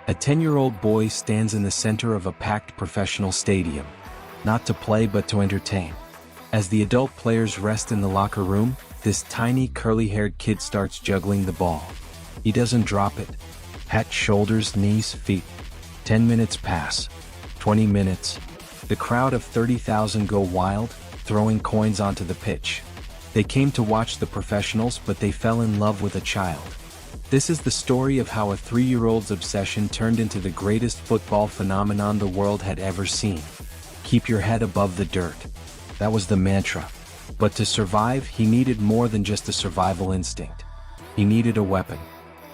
A 10-year-old boy stands in the center of a packed professional stadium, not to play but to entertain. As the adult players rest in the locker room, this tiny curly-haired kid starts juggling the ball. He doesn't drop it. Head, shoulders, knees, feet. 10 minutes pass. 20 minutes. The crowd of 30,000 go wild, throwing coins onto the pitch. They came to watch the professionals, but they fell in love with a child. This is the story of how a 3-year-old's obsession turned into the greatest football phenomenon the world had ever seen. Keep your head above the dirt. That was the mantra. But to survive, he needed more than just a survival instinct. He needed a weapon.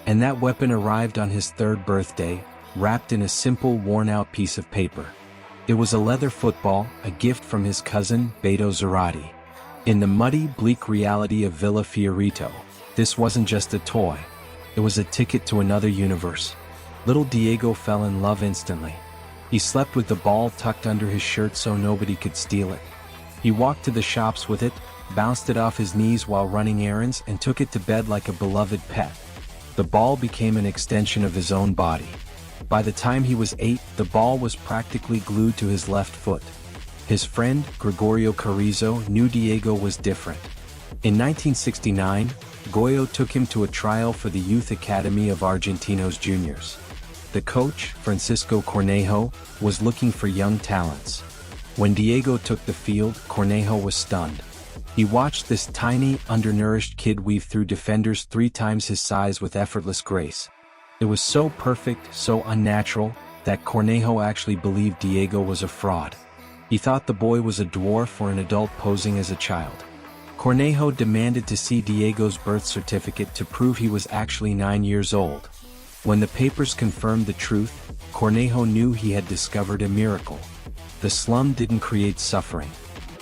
And that weapon arrived on his 3rd birthday, wrapped in a simple, worn-out piece of paper. It was a leather football, a gift from his cousin, Beto Zarate. In the muddy, bleak reality of Villa Fiorito, this wasn't just a toy. It was a ticket to another universe. Little Diego fell in love instantly. He slept with the ball tucked under his shirt so nobody could steal it. He walked to the shops with it, bounced it off his knees while running errands, and took it to bed like a beloved pet. The ball became an extension of his own body. By the time he was 8, the ball was practically glued to his left foot. His friend, Gregorio Carrizo, knew Diego was different. In 1969, Goyo took him to a trial for the Youth Academy of Argentinos Juniors. The coach, Francisco Cornejo, was looking for young talents. When Diego took the field, Cornejo was stunned. He watched this tiny, undernourished kid weave through defenders 3 times his size with effortless grace. It was so perfect, so unnatural, that Cornejo actually believed Diego was a fraud. He thought the boy was a dwarf or an adult posing as a child. Cornejo demanded to see Diego's birth certificate to prove he was actually 9 years old. When the papers confirmed the truth, Cornejo knew he had discovered a miracle. The slum didn't create suffering.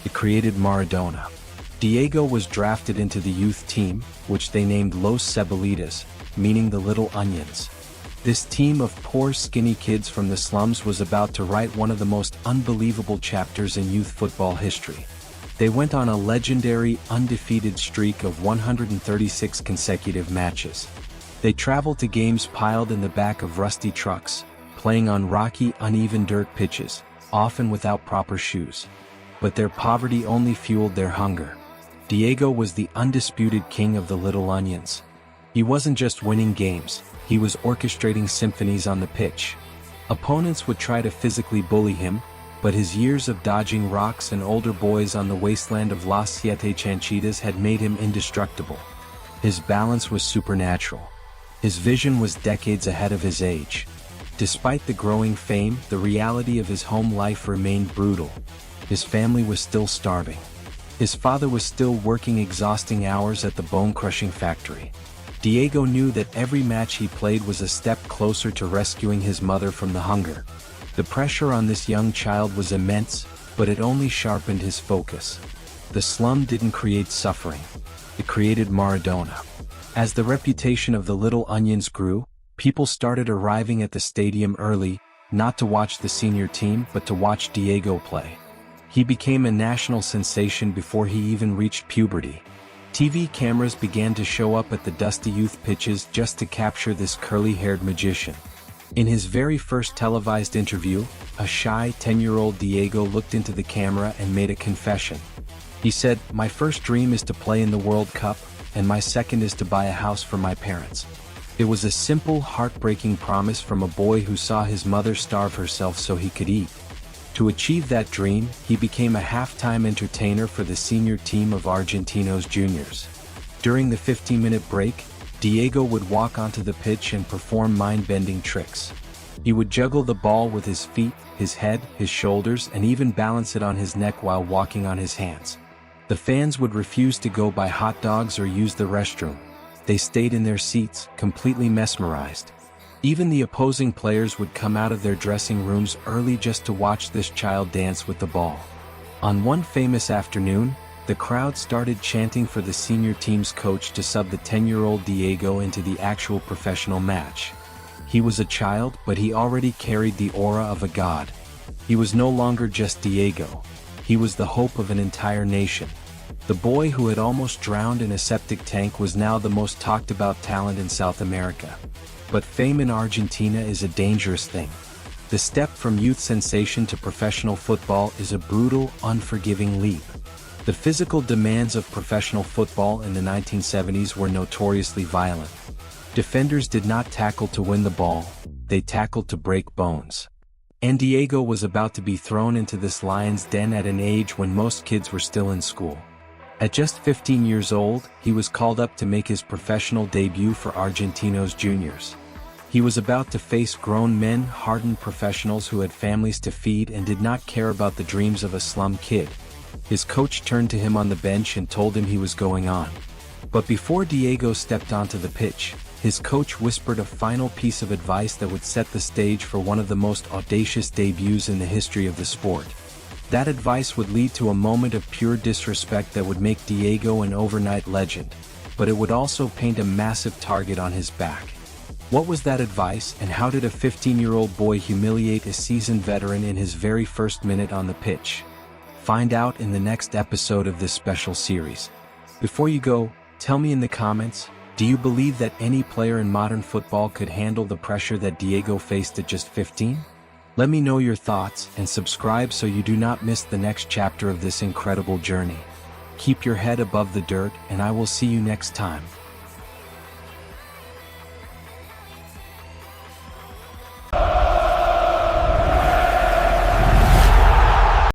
It created Maradona. Diego was drafted into the youth team, which they named Los Cebollitas, meaning the little onions. This team of poor skinny kids from the slums was about to write one of the most unbelievable chapters in youth football history. They went on a legendary, undefeated streak of 136 consecutive matches. They traveled to games piled in the back of rusty trucks, playing on rocky, uneven dirt pitches, often without proper shoes. But their poverty only fueled their hunger. Diego was the undisputed king of the little onions. He wasn't just winning games, he was orchestrating symphonies on the pitch. Opponents would try to physically bully him, but his years of dodging rocks and older boys on the wasteland of Las Siete Chanchitas had made him indestructible. His balance was supernatural. His vision was decades ahead of his age. Despite the growing fame, the reality of his home life remained brutal. His family was still starving. His father was still working exhausting hours at the bone-crushing factory. Diego knew that every match he played was a step closer to rescuing his mother from the hunger. The pressure on this young child was immense, but it only sharpened his focus. The slum didn't create suffering. It created Maradona. As the reputation of the little onions grew, people started arriving at the stadium early, not to watch the senior team but to watch Diego play. He became a national sensation before he even reached puberty. TV cameras began to show up at the dusty youth pitches just to capture this curly-haired magician. In his very first televised interview, a shy 10-year-old Diego looked into the camera and made a confession. He said, "My first dream is to play in the World Cup, and my second is to buy a house for my parents." It was a simple, heartbreaking promise from a boy who saw his mother starve herself so he could eat. To achieve that dream, he became a halftime entertainer for the senior team of Argentinos Juniors. During the 15-minute break, Diego would walk onto the pitch and perform mind-bending tricks. He would juggle the ball with his feet, his head, his shoulders, and even balance it on his neck while walking on his hands. The fans would refuse to go buy hot dogs or use the restroom. They stayed in their seats, completely mesmerized. Even the opposing players would come out of their dressing rooms early just to watch this child dance with the ball. On one famous afternoon, the crowd started chanting for the senior team's coach to sub the 10-year-old Diego into the actual professional match. He was a child, but he already carried the aura of a god. He was no longer just Diego. He was the hope of an entire nation. The boy who had almost drowned in a septic tank was now the most talked about talent in South America. But fame in Argentina is a dangerous thing. The step from youth sensation to professional football is a brutal, unforgiving leap. The physical demands of professional football in the 1970s were notoriously violent. Defenders did not tackle to win the ball, they tackled to break bones. And Diego was about to be thrown into this lion's den at an age when most kids were still in school. At just 15 years old, he was called up to make his professional debut for Argentinos juniors. He was about to face grown men, hardened professionals who had families to feed and did not care about the dreams of a slum kid. His coach turned to him on the bench and told him he was going on. But before Diego stepped onto the pitch, his coach whispered a final piece of advice that would set the stage for one of the most audacious debuts in the history of the sport. That advice would lead to a moment of pure disrespect that would make Diego an overnight legend, but it would also paint a massive target on his back. What was that advice, and how did a 15-year-old boy humiliate a seasoned veteran in his very first minute on the pitch? Find out in the next episode of this special series. Before you go, tell me in the comments, do you believe that any player in modern football could handle the pressure that Diego faced at just 15? Let me know your thoughts and subscribe so you do not miss the next chapter of this incredible journey. Keep your head above the dirt, and I will see you next time.